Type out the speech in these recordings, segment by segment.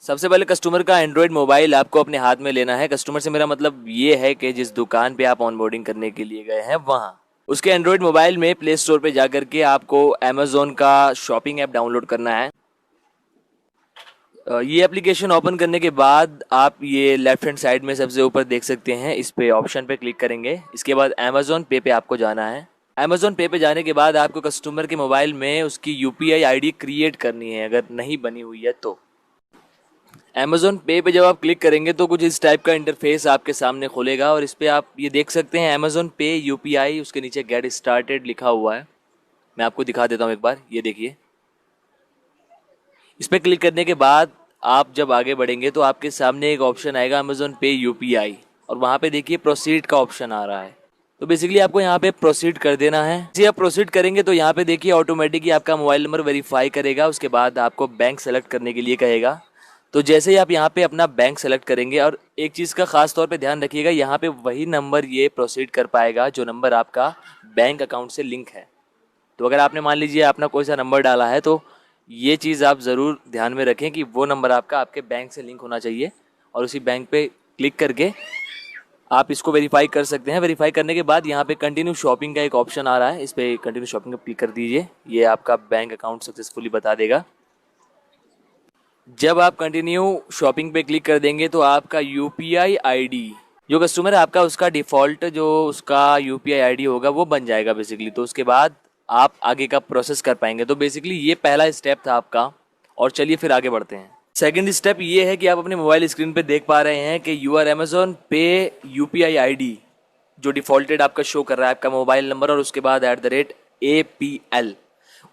सबसे पहले कस्टमर का एंड्रॉयड मोबाइल आपको अपने हाथ में लेना है। कस्टमर से मेरा मतलब ये है कि जिस दुकान पे आप ऑनबोर्डिंग करने के लिए गए हैं वहाँ उसके एंड्रॉयड मोबाइल में प्ले स्टोर पे जा करके आपको अमेजोन का शॉपिंग ऐप डाउनलोड करना है। ये एप्लीकेशन ओपन करने के बाद आप ये लेफ्ट हैंड साइड में सबसे ऊपर देख सकते हैं, इस पे ऑप्शन पे क्लिक करेंगे। इसके बाद अमेजोन पे पे आपको जाना है। अमेजोन पे पे जाने के बाद आपको कस्टमर के मोबाइल में उसकी यूपीआई आईडी क्रिएट करनी है, अगर नहीं बनी हुई है तो। अमेजोन पे पे जब आप क्लिक करेंगे तो कुछ इस टाइप का इंटरफेस आपके सामने खुलेगा और इस पे आप ये देख सकते हैं अमेजोन पे यूपीआई, उसके नीचे गेट स्टार्टेड लिखा हुआ है। मैं आपको दिखा देता हूँ एक बार, ये देखिए। इस पर क्लिक करने के बाद आप जब आगे बढ़ेंगे तो आपके सामने एक ऑप्शन आएगा अमेजोन पे यूपीआई, और वहाँ पे देखिए प्रोसीड का ऑप्शन आ रहा है। तो बेसिकली आपको यहाँ पे प्रोसीड कर देना है। जैसे आप प्रोसीड करेंगे तो यहाँ पे देखिए ऑटोमेटिकली आपका मोबाइल नंबर वेरीफाई करेगा। उसके बाद आपको बैंक सेलेक्ट करने के लिए कहेगा। तो जैसे ही आप यहाँ पे अपना बैंक सेलेक्ट करेंगे, और एक चीज़ का खास तौर पे ध्यान रखिएगा, यहाँ पे वही नंबर ये प्रोसीड कर पाएगा जो नंबर आपका बैंक अकाउंट से लिंक है। तो अगर आपने मान लीजिए अपना कोई सा नंबर डाला है तो ये चीज़ आप ज़रूर ध्यान में रखें कि वो नंबर आपका आपके बैंक से लिंक होना चाहिए, और उसी बैंक पे क्लिक करके आप इसको वेरीफाई कर सकते हैं। वेरीफाई करने के बाद यहाँ पे कंटिन्यू शॉपिंग का एक ऑप्शन आ रहा है, इस पर कंटिन्यू शॉपिंग पर क्लिक कर दीजिए। ये आपका बैंक अकाउंट सक्सेसफुली बता देगा। जब आप कंटिन्यू शॉपिंग पे क्लिक कर देंगे तो आपका यूपीआई आईडी, जो कस्टमर है आपका, उसका डिफ़ॉल्ट जो उसका यूपीआई आईडी होगा वो बन जाएगा बेसिकली। तो उसके बाद आप आगे का प्रोसेस कर पाएंगे। तो बेसिकली ये पहला स्टेप था आपका, और चलिए फिर आगे बढ़ते हैं। सेकंड स्टेप ये है कि आप अपने मोबाइल स्क्रीन पे देख पा रहे हैं कि यूआर अमेजोन पे यूपीआई आईडी जो डिफ़ॉल्टेड आपका शो कर रहा है, आपका मोबाइल नंबर और उसके बाद @APL,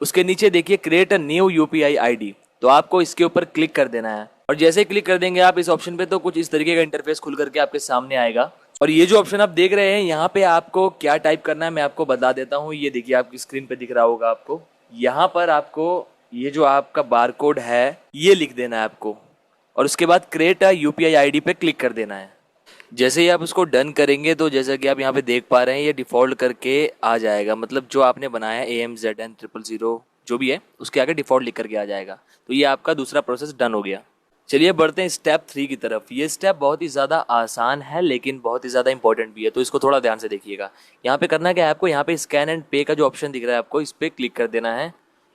उसके नीचे देखिए create a new UPI ID. तो आपको इसके ऊपर क्लिक कर देना है, और जैसे ही क्लिक कर देंगे आप इस ऑप्शन पे तो कुछ इस तरीके का इंटरफेस खुल करके आपके सामने आएगा। और ये जो ऑप्शन आप देख रहे हैं यहाँ पे आपको क्या टाइप करना है मैं आपको बता देता हूँ। ये देखिए आपकी स्क्रीन पे दिख रहा होगा आपको, यहाँ पर आपको ये जो आपका बारकोड है ये लिख देना है आपको, और उसके बाद क्रिएट अ यूपीआई आईडी पे क्लिक कर देना है। जैसे ही आप उसको डन करेंगे तो जैसा कि आप यहाँ पे देख पा रहे हैं ये डिफ़ॉल्ट करके आ जाएगा, मतलब जो आपने बनाया AMZN000 जो भी है उसके आगे डिफ़ॉल्ट लिख करके आ जाएगा। तो ये आपका दूसरा प्रोसेस डन हो गया। चलिए बढ़ते हैं स्टेप 3 की तरफ। ये स्टेप बहुत ही ज़्यादा आसान है लेकिन बहुत ही ज़्यादा इंपॉर्टेंट भी है, तो इसको थोड़ा ध्यान से देखिएगा। यहाँ पे करना क्या है आपको, यहाँ पे स्कैन एंड पे का जो ऑप्शन दिख रहा है आपको, इस पर क्लिक कर देना है।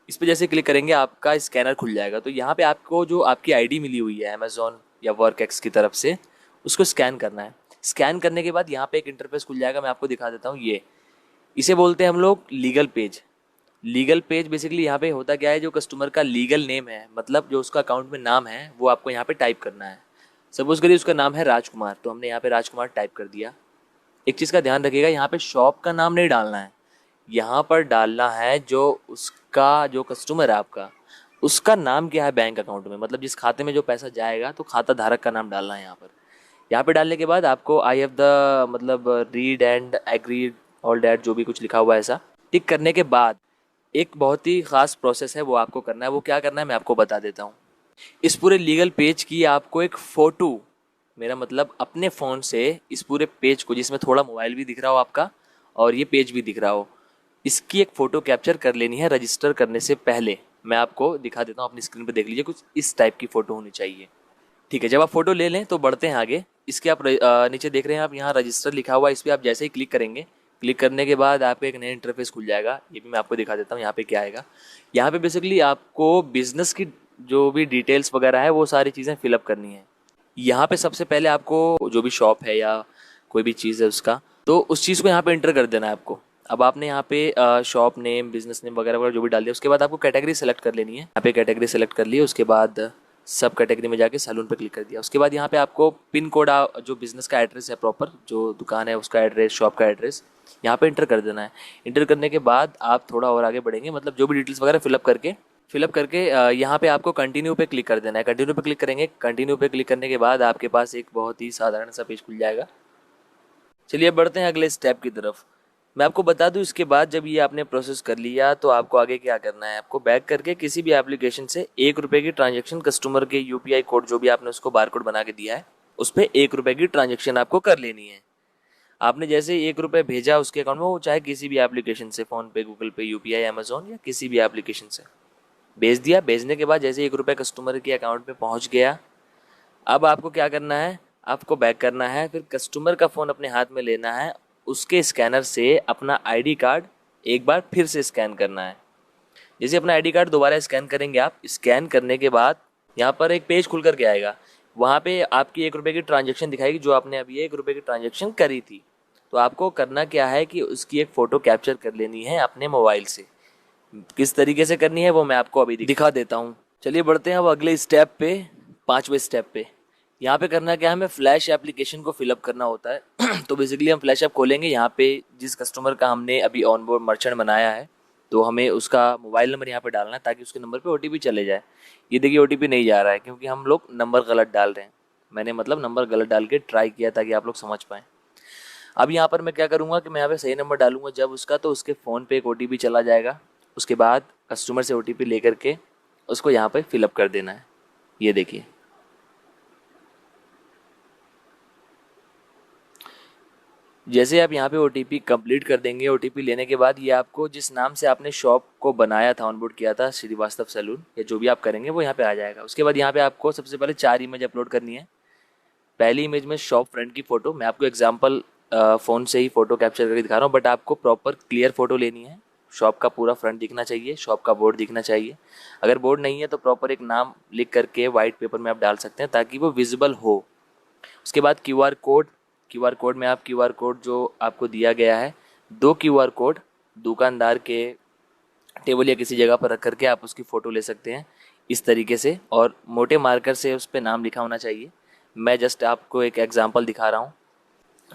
इस पर जैसे क्लिक करेंगे आपका स्कैनर खुल जाएगा। तो यहाँ पे आपको जो आपकी आईडी मिली हुई है अमेजोन या वर्कएक्स की तरफ से, उसको स्कैन करना है। स्कैन करने के बाद यहाँ पे एक इंटरफेस खुल जाएगा, मैं आपको दिखा देता हूँ। ये इसे बोलते हैं हम लोग legal page. Legal page basically यहाँ पे होता क्या है, जो कस्टमर का लीगल नेम है, मतलब जो उसका अकाउंट में नाम है वो आपको यहाँ पे टाइप करना है। सपोज करिए उसका नाम है राजकुमार, तो हमने यहाँ पे राजकुमार टाइप कर दिया। एक चीज़ का ध्यान रखिएगा, यहाँ पे शॉप का नाम नहीं डालना है, यहाँ पर डालना है जो उसका जो कस्टमर है आपका, उसका नाम क्या है बैंक अकाउंट में, मतलब जिस खाते में जो पैसा जाएगा तो खाता धारक का नाम डालना है यहाँ पर। यहाँ पे डालने के बाद आपको आई हैव द मतलब read and agree all that जो भी कुछ लिखा हुआ है ऐसा टिक करने के बाद एक बहुत ही ख़ास प्रोसेस है वो आपको करना है। वो क्या करना है मैं आपको बता देता हूँ। इस पूरे लीगल पेज की आपको एक फ़ोटो, मेरा मतलब अपने फ़ोन से इस पूरे पेज को, जिसमें थोड़ा मोबाइल भी दिख रहा हो आपका और ये पेज भी दिख रहा हो, इसकी एक फ़ोटो कैप्चर कर लेनी है रजिस्टर करने से पहले। मैं आपको दिखा देता हूँ, अपनी स्क्रीन पर देख लीजिए, कुछ इस टाइप की फ़ोटो होनी चाहिए। ठीक है, जब आप फ़ोटो ले लें तो बढ़ते हैं आगे। इसके आप नीचे देख रहे हैं आप, यहाँ रजिस्टर लिखा हुआ है, इस पर आप जैसे ही क्लिक करेंगे, क्लिक करने के बाद आपको एक नया इंटरफेस खुल जाएगा। ये भी मैं आपको दिखा देता हूँ यहाँ पे क्या आएगा। यहाँ पे बेसिकली आपको बिजनेस की जो भी डिटेल्स वगैरह है वो सारी चीज़ें फिलअप करनी है। यहाँ पे सबसे पहले आपको जो भी शॉप है या कोई भी चीज़ है उसका, तो उस चीज़ को यहाँ पे एंटर कर देना है आपको। अब आपने यहाँ पे शॉप नेम, बिजनेस नेम वगैरह वगैरह जो भी डाल दिया, उसके बाद आपको कैटेगरी सेलेक्ट कर लेनी है। यहाँ पे कैटेगरी सेलेक्ट कर ली, उसके बाद सब कैटेगरी में जाके सैलून पे क्लिक कर दिया। उसके बाद यहाँ पे आपको पिन कोड जो बिज़नेस का एड्रेस है, प्रॉपर जो दुकान है उसका एड्रेस, शॉप का एड्रेस यहाँ पे इंटर कर देना है। इंटर करने के बाद आप थोड़ा और आगे बढ़ेंगे, मतलब जो भी डिटेल्स वगैरह फिलअप करके यहाँ पे आपको कंटिन्यू पे क्लिक कर देना है। कंटिन्यू पे क्लिक करेंगे, कंटिन्यू पे क्लिक करने के बाद आपके पास एक बहुत ही साधारण सा पेज खुल जाएगा। चलिए बढ़ते हैं अगले स्टेप की तरफ। मैं आपको बता दूं, इसके बाद जब ये आपने प्रोसेस कर लिया तो आपको आगे क्या करना है, आपको बैक करके किसी भी एप्लीकेशन से ₹1 की ट्रांजैक्शन, कस्टमर के यूपीआई कोड जो भी आपने उसको बारकोड बना के दिया है उस पर ₹1 की ट्रांजैक्शन आपको कर लेनी है। आपने जैसे ही ₹1 भेजा उसके अकाउंट में, वो चाहे किसी भी एप्लीकेशन से, फ़ोन पे, गूगल पे, यूपीआई, अमेजोन या किसी भी एप्लीकेशन से भेज दिया। भेजने के बाद जैसे ₹1 कस्टमर के अकाउंट में पहुंच गया, अब आपको क्या करना है, आपको बैक करना है, फिर कस्टमर का फ़ोन अपने हाथ में लेना है, उसके स्कैनर से अपना आईडी कार्ड एक बार फिर से स्कैन करना है। जैसे अपना आईडी कार्ड दोबारा स्कैन करेंगे आप, स्कैन करने के बाद यहाँ पर एक पेज खुल करके आएगा, वहाँ पे आपकी 1 रुपये की ट्रांजेक्शन दिखाएगी, जो आपने अभी 1 रुपये की ट्रांजेक्शन करी थी। तो आपको करना क्या है कि उसकी एक फ़ोटो कैप्चर कर लेनी है अपने मोबाइल से। किस तरीके से करनी है वो मैं आपको अभी दिखा देता हूँ। चलिए बढ़ते हैं अब अगले स्टेप पे, 5वें स्टेप पे। यहाँ पे करना क्या है, हमें फ्लैश एप्लीकेशन को फिलअप करना होता है। तो बेसिकली हम फ्लैश ऐप खोलेंगे, यहाँ पे जिस कस्टमर का हमने अभी ऑन बोर्ड मर्चेंट बनाया है, तो हमें उसका मोबाइल नंबर यहाँ पे डालना है ताकि उसके नंबर पे ओटीपी चले जाए। ये देखिए ओटीपी नहीं जा रहा है क्योंकि हम लोग नंबर गलत डाल रहे हैं। मैंने मतलब नंबर गलत डाल के ट्राई किया ताकि आप लोग समझ पाएँ। अब यहाँ पर मैं क्या करूँगा कि मैं यहाँ पे सही नंबर डालूंगा जब उसका, तो उसके फ़ोन पे एक ओटीपी चला जाएगा। उसके बाद कस्टमर से ओटीपी लेकर के उसको यहाँ पे फिलअप कर देना है। ये देखिए, जैसे आप यहाँ पे ओटीपी कंप्लीट कर देंगे, ओटीपी लेने के बाद ये आपको जिस नाम से आपने शॉप को बनाया था, ऑनबोर्ड किया था, श्रीवास्तव सैलून, या जो भी आप करेंगे वो यहाँ पे आ जाएगा। उसके बाद यहाँ पे आपको सबसे पहले 4 इमेज अपलोड करनी है। पहली इमेज में शॉप फ्रंट की फ़ोटो, मैं आपको एग्जांपल फ़ोन से ही फ़ोटो कैप्चर करके दिखा रहा हूँ, बट आपको प्रॉपर क्लियर फ़ोटो लेनी है। शॉप का पूरा फ्रंट दिखना चाहिए, शॉप का बोर्ड दिखना चाहिए। अगर बोर्ड नहीं है तो प्रॉपर एक नाम लिख करके वाइट पेपर में आप डाल सकते हैं ताकि वो विजिबल हो। उसके बाद क्यूआर कोड, क्यूआर कोड में आप क्यूआर कोड जो आपको दिया गया है, 2 क्यूआर कोड दुकानदार के टेबल या किसी जगह पर रख करके आप उसकी फ़ोटो ले सकते हैं इस तरीके से, और मोटे मार्कर से उस पर नाम लिखा होना चाहिए। मैं जस्ट आपको एक एग्जांपल दिखा रहा हूँ।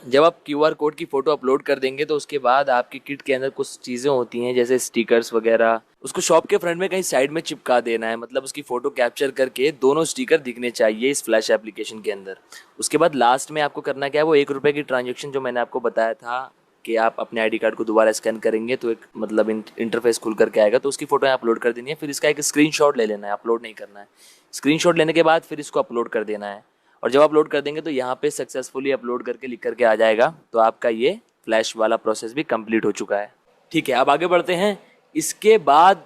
जब आप क्यूआर कोड की फ़ोटो अपलोड कर देंगे तो उसके बाद आपकी किट के अंदर कुछ चीज़ें होती हैं जैसे स्टिकर्स वगैरह, उसको शॉप के फ्रंट में कहीं साइड में चिपका देना है। मतलब उसकी फ़ोटो कैप्चर करके दोनों स्टिकर दिखने चाहिए इस फ्लैश एप्लीकेशन के अंदर। उसके बाद लास्ट में आपको करना क्या है, वो 1 रुपये की ट्रांजेक्शन जो मैंने आपको बताया था कि आप अपने आईडी कार्ड को दोबारा स्कैन करेंगे तो एक मतलब इंटरफेस खुल करके आएगा, तो उसकी फ़ोटो अपलोड कर देनी है। फिर इसका एक स्क्रीनशॉट ले लेना है, अपलोड नहीं करना है। स्क्रीनशॉट लेने के बाद फिर इसको अपलोड कर देना है, और जब अपलोड कर देंगे तो यहाँ पे सक्सेसफुली अपलोड करके लिख करके आ जाएगा। तो आपका ये फ्लैश वाला प्रोसेस भी कंप्लीट हो चुका है। ठीक है, अब आगे बढ़ते हैं। इसके बाद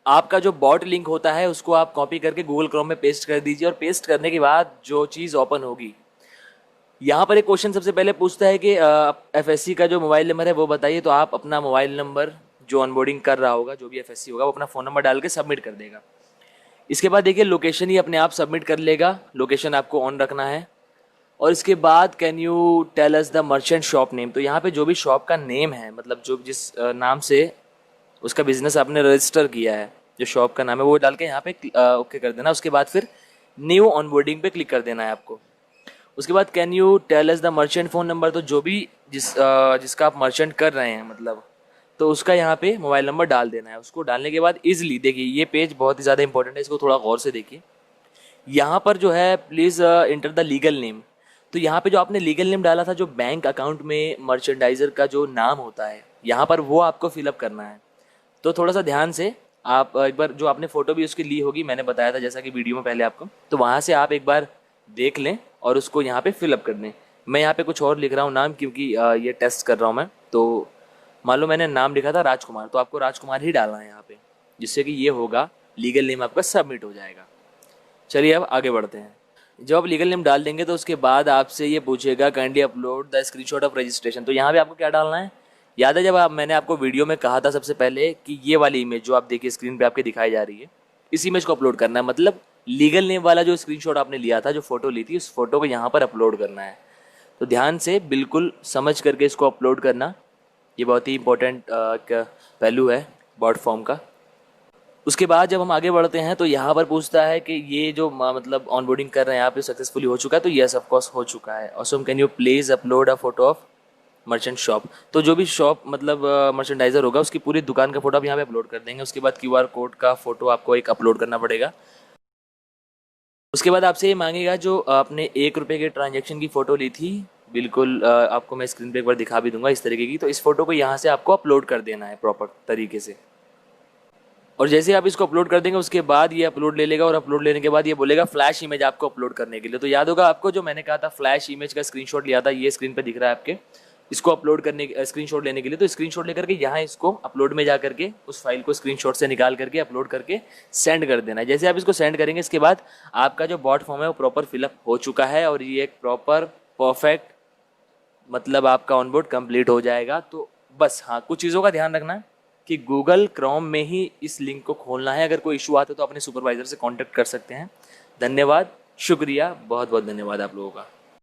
आपका जो बॉट लिंक होता है उसको आप कॉपी करके गूगल क्रोम में पेस्ट कर दीजिए, और पेस्ट करने के बाद जो चीज़ ओपन होगी, यहाँ पर एक क्वेश्चन सबसे पहले पूछता है कि एफएससी का जो मोबाइल नंबर है वो बताइए। तो आप अपना मोबाइल नंबर जो ऑनबोर्डिंग कर रहा होगा, जो भी एफएससी होगा, वो अपना फ़ोन नंबर डाल के सबमिट कर देगा। इसके बाद देखिए लोकेशन ही अपने आप सबमिट कर लेगा, लोकेशन आपको ऑन रखना है। और इसके बाद can you tell us the merchant shop name, तो यहाँ पे जो भी शॉप का नेम है, मतलब जो जिस नाम से उसका बिजनेस आपने रजिस्टर किया है, जो शॉप का नाम है, वो डाल के यहाँ पे ओके कर देना। उसके बाद फिर न्यू ऑनबोर्डिंग पे क्लिक कर देना है आपको। उसके बाद can you tell us the merchant phone number, तो जो भी जिसका आप मर्चेंट कर रहे हैं मतलब, तो उसका यहाँ पे मोबाइल नंबर डाल देना है। उसको डालने के बाद इजीली देखिए, ये पेज बहुत ही ज़्यादा इंपॉर्टेंट है, इसको थोड़ा गौर से देखिए। यहाँ पर जो है please enter the legal name, तो यहाँ पे जो आपने लीगल नेम डाला था, जो बैंक अकाउंट में मर्चेंडाइजर का जो नाम होता है, यहाँ पर वो आपको फिलअप करना है। तो थोड़ा सा ध्यान से आप एक बार, जो आपने फ़ोटो भी उसकी ली होगी, मैंने बताया था जैसा कि वीडियो में पहले आपको, तो वहाँ से आप एक बार देख लें और उसको यहाँ पे फिलअप कर दें। मैं यहाँ पे कुछ और लिख रहा हूँ नाम, क्योंकि ये टेस्ट कर रहा हूँ मैं। तो मान लो मैंने नाम लिखा था राजकुमार, तो आपको राजकुमार ही डालना है यहाँ पे, जिससे कि ये होगा लीगल नेम आपका सबमिट हो जाएगा। चलिए अब आगे बढ़ते हैं। जब आप लीगल नेम डाल देंगे तो उसके बाद आपसे ये पूछेगा kindly upload the screenshot of registration, तो यहाँ पे आपको क्या डालना है। याद है जब मैंने आपको वीडियो में कहा था सबसे पहले कि ये वाली इमेज जो आप देखिए स्क्रीन पे आपके दिखाई जा रही है, इस इमेज को अपलोड करना है। मतलब लीगल नेम वाला जो स्क्रीनशॉट आपने लिया था, जो फोटो ली थी, उस फोटो को यहाँ पर अपलोड करना है। तो ध्यान से बिल्कुल समझ करके इसको अपलोड करना, ये बहुत ही इंपॉर्टेंट पहलू है बॉट फॉर्म का। उसके बाद जब हम आगे बढ़ते हैं तो यहाँ पर पूछता है कि ये जो मतलब ऑनबोर्डिंग कर रहे हैं आप, ये सक्सेसफुली हो चुका है, तो यस ऑफ कोर्स हो चुका है। Awesome can you please upload a photo of merchant shop, तो जो भी शॉप मतलब मर्चेंडाइजर होगा उसकी पूरी दुकान का फोटो आप यहाँ पे अपलोड कर देंगे। उसके बाद क्यूआर कोड का फोटो आपको एक अपलोड करना पड़ेगा। उसके बाद आपसे ये मांगेगा जो आपने 1 रुपये के ट्रांजेक्शन की फ़ोटो ली थी, बिल्कुल आपको मैं स्क्रीन पे एक बार दिखा भी दूंगा इस तरीके की, तो इस फोटो को यहाँ से आपको अपलोड कर देना है प्रॉपर तरीके से। और जैसे आप इसको अपलोड कर देंगे उसके बाद ये अपलोड ले लेगा, और अपलोड लेने के बाद ये बोलेगा फ्लैश इमेज आपको अपलोड करने के लिए। तो याद होगा आपको जो मैंने कहा था फ्लैश इमेज का स्क्रीनशॉट लिया था, ये स्क्रीन पे दिख रहा है आपके, इसको अपलोड करने स्क्रीनशॉट लेने के लिए, तो स्क्रीनशॉट लेकर के यहाँ इसको अपलोड में जा करके उस फाइल को स्क्रीनशॉट से निकाल करके अपलोड करके सेंड कर देना है। जैसे आप इसको सेंड करेंगे इसके बाद आपका जो बॉट फॉर्म है वो प्रॉपर फिलअप हो चुका है और ये एक प्रॉपर परफेक्ट मतलब आपका ऑनबोर्ड कंप्लीट हो जाएगा। तो बस हाँ, कुछ चीज़ों का ध्यान रखना कि गूगल क्रोम में ही इस लिंक को खोलना है। अगर कोई इशू आता है तो अपने सुपरवाइजर से कॉन्टैक्ट कर सकते हैं। धन्यवाद, शुक्रिया, बहुत बहुत धन्यवाद आप लोगों का।